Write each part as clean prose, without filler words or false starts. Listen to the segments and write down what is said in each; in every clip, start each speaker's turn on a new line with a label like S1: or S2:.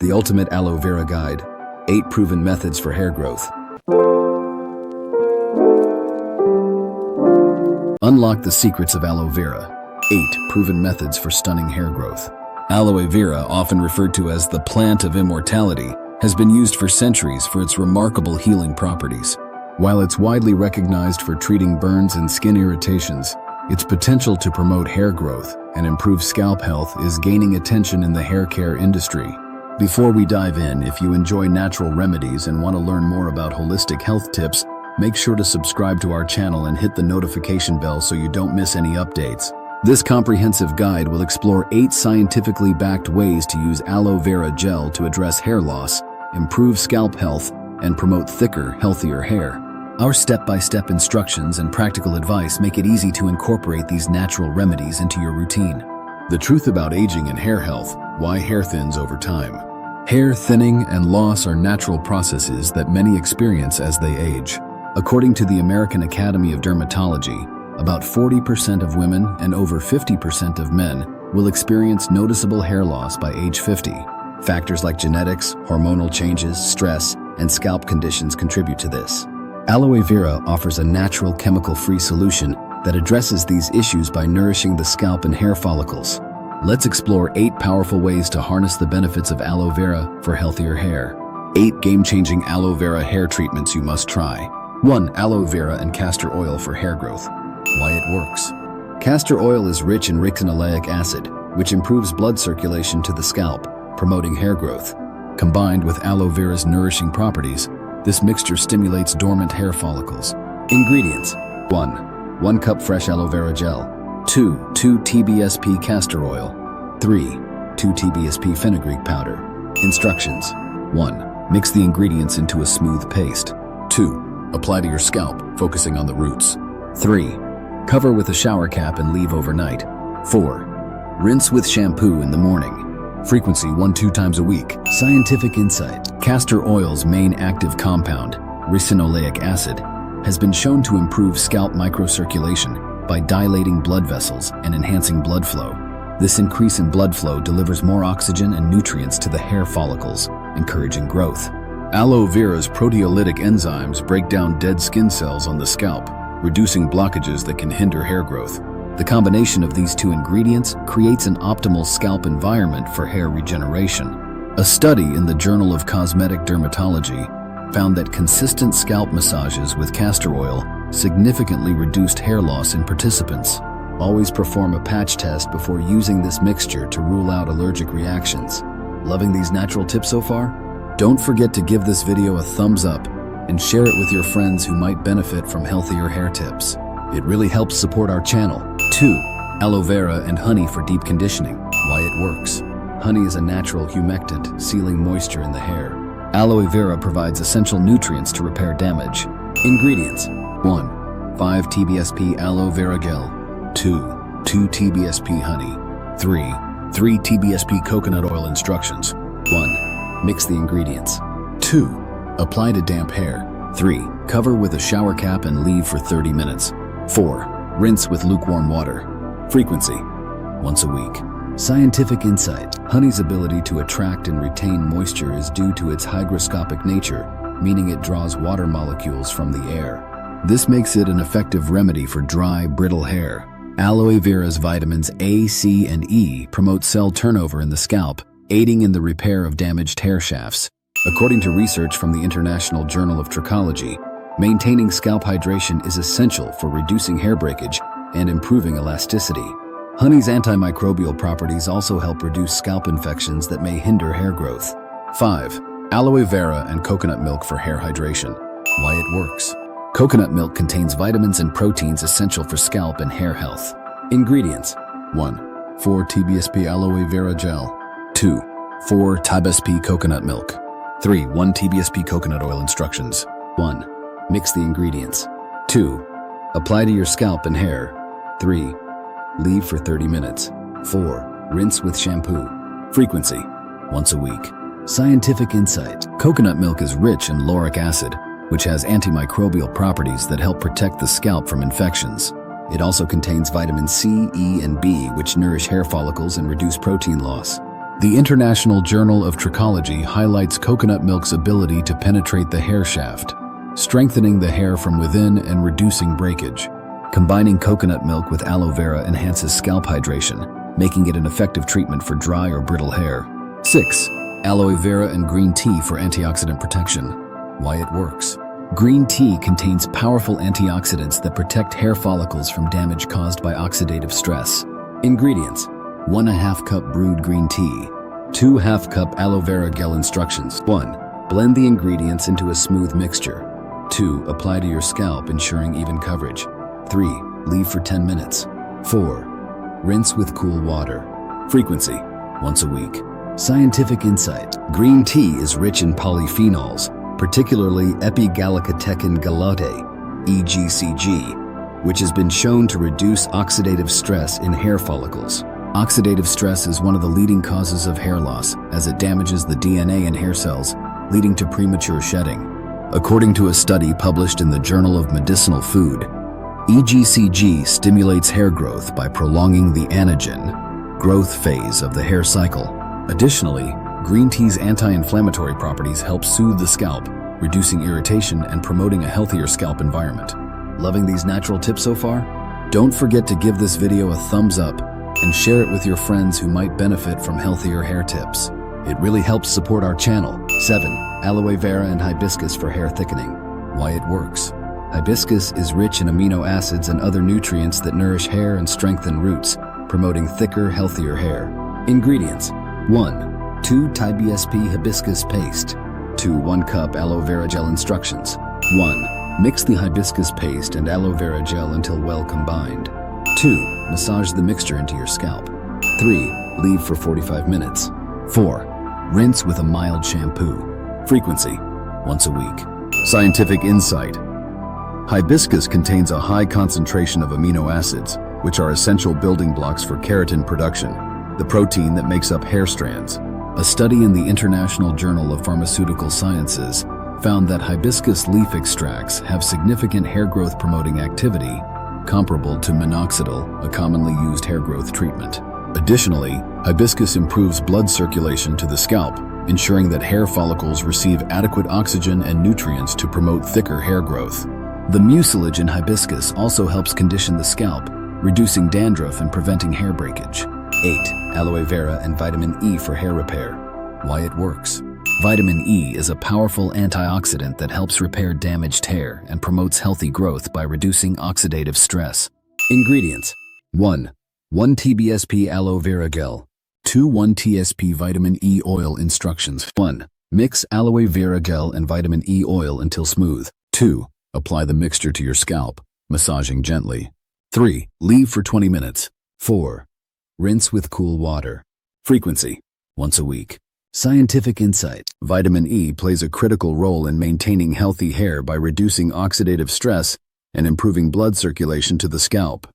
S1: The ultimate aloe vera guide. 8 proven methods for hair growth. Unlock the secrets of aloe vera. 8 proven methods for stunning hair growth. Aloe vera, often referred to as the plant of immortality, has been used for centuries for its remarkable healing properties. While it's widely recognized for treating burns and skin irritations, its potential to promote hair growth and improve scalp health is gaining attention in the hair care industry. Before we dive in, if you enjoy natural remedies and want to learn more about holistic health tips, make sure to subscribe to our channel and hit the notification bell so you don't miss any updates. This comprehensive guide will explore 8 scientifically backed ways to use aloe vera gel to address hair loss, improve scalp health, and promote thicker, healthier hair. Our step-by-step instructions and practical advice make it easy to incorporate these natural remedies into your routine. The truth about aging and hair health: why hair thins over time. Hair thinning and loss are natural processes that many experience as they age. According to the American Academy of Dermatology, about 40% of women and over 50% of men will experience noticeable hair loss by age 50. Factors like genetics, hormonal changes, stress, and scalp conditions contribute to this. Aloe vera offers a natural, chemical-free solution that addresses these issues by nourishing the scalp and hair follicles. Let's explore 8 powerful ways to harness the benefits of aloe vera for healthier hair. 8 game-changing aloe vera hair treatments you must try. 1. Aloe vera and castor oil for hair growth. Why it works. Castor oil is rich in ricinoleic acid, which improves blood circulation to the scalp, promoting hair growth. Combined with aloe vera's nourishing properties, this mixture stimulates dormant hair follicles. Ingredients: 1 cup fresh aloe vera gel. 2 TBSP castor oil. 3 2 TBSP fenugreek powder. Instructions: 1. Mix the ingredients into a smooth paste. 2. Apply to your scalp, focusing on the roots. 3. Cover with a shower cap and leave overnight. 4. Rinse with shampoo in the morning. Frequency 1-2 times a week. Scientific insight: castor oil's main active compound, ricinoleic acid, has been shown to improve scalp microcirculation by dilating blood vessels and enhancing blood flow. This increase in blood flow delivers more oxygen and nutrients to the hair follicles, encouraging growth. Aloe vera's proteolytic enzymes break down dead skin cells on the scalp, reducing blockages that can hinder hair growth. The combination of these 2 ingredients creates an optimal scalp environment for hair regeneration. A study in the Journal of Cosmetic Dermatology found that consistent scalp massages with castor oil significantly reduced hair loss in participants. Always perform a patch test before using this mixture to rule out allergic reactions. Loving these natural tips so far? Don't forget to give this video a thumbs up and share it with your friends who might benefit from healthier hair tips. It really helps support our channel. 2. Aloe vera and honey for deep conditioning. Why it works. Honey is a natural humectant, sealing moisture in the hair. Aloe vera provides essential nutrients to repair damage. Ingredients: 1. 5 TBSP aloe vera gel. 2 TBSP honey. 3 TBSP coconut oil. Instructions: 1. Mix the ingredients. 2. Apply to damp hair. 3. Cover with a shower cap and leave for 30 minutes. 4. Rinse with lukewarm water. Frequency: once a week. Scientific insight: honey's ability to attract and retain moisture is due to its hygroscopic nature, meaning it draws water molecules from the air. This makes it an effective remedy for dry, brittle hair. Aloe vera's vitamins A, C, and E promote cell turnover in the scalp, aiding in the repair of damaged hair shafts. According to research from the International Journal of Trichology, maintaining scalp hydration is essential for reducing hair breakage and improving elasticity. Honey's antimicrobial properties also help reduce scalp infections that may hinder hair growth. 5. Aloe vera and coconut milk for hair hydration. Why it works. Coconut milk contains vitamins and proteins essential for scalp and hair health. Ingredients: 1. 4 TBSP aloe vera gel. 2. 4 TBSP coconut milk. 3. 1 TBSP coconut oil. Instructions: 1. Mix the ingredients. 2. Apply to your scalp and hair. 3. Leave for 30 minutes. 4. Rinse with shampoo. Frequency: once a week. Scientific insight: coconut milk is rich in lauric acid, which has antimicrobial properties that help protect the scalp from infections. It also contains vitamin C, E, and B, which nourish hair follicles and reduce protein loss. The International Journal of Trichology highlights coconut milk's ability to penetrate the hair shaft, strengthening the hair from within and reducing breakage. Combining coconut milk with aloe vera enhances scalp hydration, making it an effective treatment for dry or brittle hair. 6. Aloe vera and green tea for antioxidant protection. Why it works. Green tea contains powerful antioxidants that protect hair follicles from damage caused by oxidative stress. Ingredients: 1/2 cup brewed green tea, 2/2 cup aloe vera gel. Instructions: 1. Blend the ingredients into a smooth mixture. 2. Apply to your scalp, ensuring even coverage. 3. Leave for 10 minutes. 4. Rinse with cool water. Frequency: once a week. Scientific insight: green tea is rich in polyphenols, particularly epigallocatechin galote, EGCG, which has been shown to reduce oxidative stress in hair follicles. Oxidative stress is one of the leading causes of hair loss, as it damages the DNA in hair cells, leading to premature shedding. According to a study published in the Journal of Medicinal Food, EGCG stimulates hair growth by prolonging the anagen growth phase of the hair cycle. Additionally, green tea's anti-inflammatory properties help soothe the scalp, reducing irritation and promoting a healthier scalp environment. Loving these natural tips so far? Don't forget to give this video a thumbs up and share it with your friends who might benefit from healthier hair tips. It really helps support our channel. 7. Aloe vera and hibiscus for hair thickening. Why it works. Hibiscus is rich in amino acids and other nutrients that nourish hair and strengthen roots, promoting thicker, healthier hair. Ingredients: 1. 2 TBSP hibiscus paste. 2. 1 cup aloe vera gel. Instructions: 1. Mix the hibiscus paste and aloe vera gel until well combined. 2. Massage the mixture into your scalp. 3. Leave for 45 minutes. 4. Rinse with a mild shampoo. Frequency: once a week. Scientific insight: hibiscus contains a high concentration of amino acids, which are essential building blocks for keratin production, the protein that makes up hair strands. A study in the International Journal of Pharmaceutical Sciences found that hibiscus leaf extracts have significant hair growth promoting activity, comparable to minoxidil, a commonly used hair growth treatment. Additionally, hibiscus improves blood circulation to the scalp, ensuring that hair follicles receive adequate oxygen and nutrients to promote thicker hair growth. The mucilage in hibiscus also helps condition the scalp, reducing dandruff and preventing hair breakage. 8. Aloe vera and vitamin E for hair repair. Why it works. Vitamin E is a powerful antioxidant that helps repair damaged hair and promotes healthy growth by reducing oxidative stress. Ingredients: 1. 1 TBSP aloe vera gel. 2. 1 TSP vitamin E oil. Instructions: 1. Mix aloe vera gel and vitamin E oil until smooth. 2. Apply the mixture to your scalp, massaging gently. 3. Leave for 20 minutes. 4. Rinse with cool water. Frequency: once a week. Scientific insight: vitamin E plays a critical role in maintaining healthy hair by reducing oxidative stress and improving blood circulation to the scalp.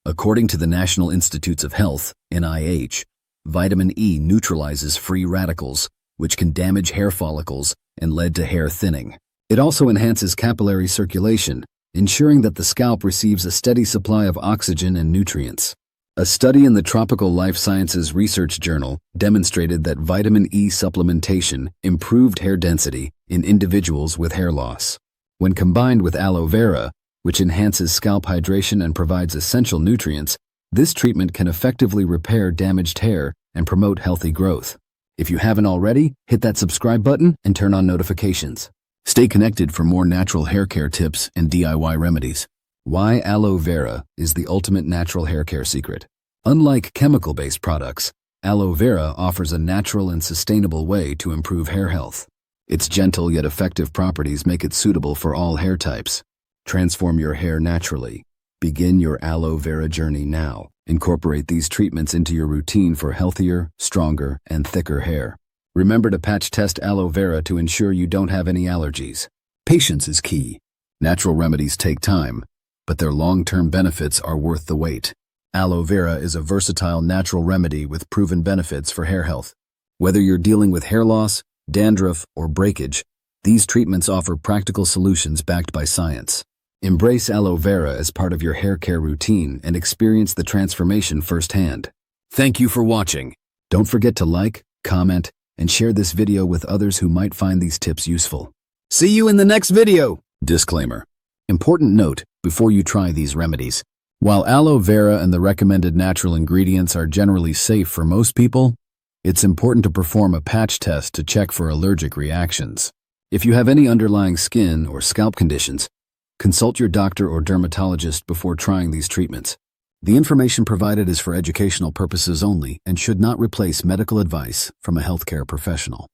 S1: According to the National Institutes of Health, NIH, vitamin E neutralizes free radicals, which can damage hair follicles and lead to hair thinning. It also enhances capillary circulation, ensuring that the scalp receives a steady supply of oxygen and nutrients. A study in the Tropical Life Sciences Research Journal demonstrated that vitamin E supplementation improved hair density in individuals with hair loss. When combined with aloe vera, which enhances scalp hydration and provides essential nutrients, this treatment can effectively repair damaged hair and promote healthy growth. If you haven't already, hit that subscribe button and turn on notifications. Stay connected for more natural hair care tips and DIY remedies. Why aloe vera is the ultimate natural hair care secret. Unlike chemical-based products, aloe vera offers a natural and sustainable way to improve hair health. Its gentle yet effective properties make it suitable for all hair types. Transform your hair naturally. Begin your aloe vera journey now. Incorporate these treatments into your routine for healthier, stronger, and thicker hair. Remember to patch test aloe vera to ensure you don't have any allergies. Patience is key. Natural remedies take time, but their long-term benefits are worth the wait. Aloe vera is a versatile natural remedy with proven benefits for hair health. Whether you're dealing with hair loss, dandruff, or breakage, these treatments offer practical solutions backed by science. Embrace aloe vera as part of your hair care routine and experience the transformation firsthand. Thank you for watching. Don't forget to like, comment, and share this video with others who might find these tips useful. See you in the next video! Disclaimer. Important note before you try these remedies. While aloe vera and the recommended natural ingredients are generally safe for most people, it's important to perform a patch test to check for allergic reactions. If you have any underlying skin or scalp conditions, consult your doctor or dermatologist before trying these treatments. The information provided is for educational purposes only and should not replace medical advice from a healthcare professional.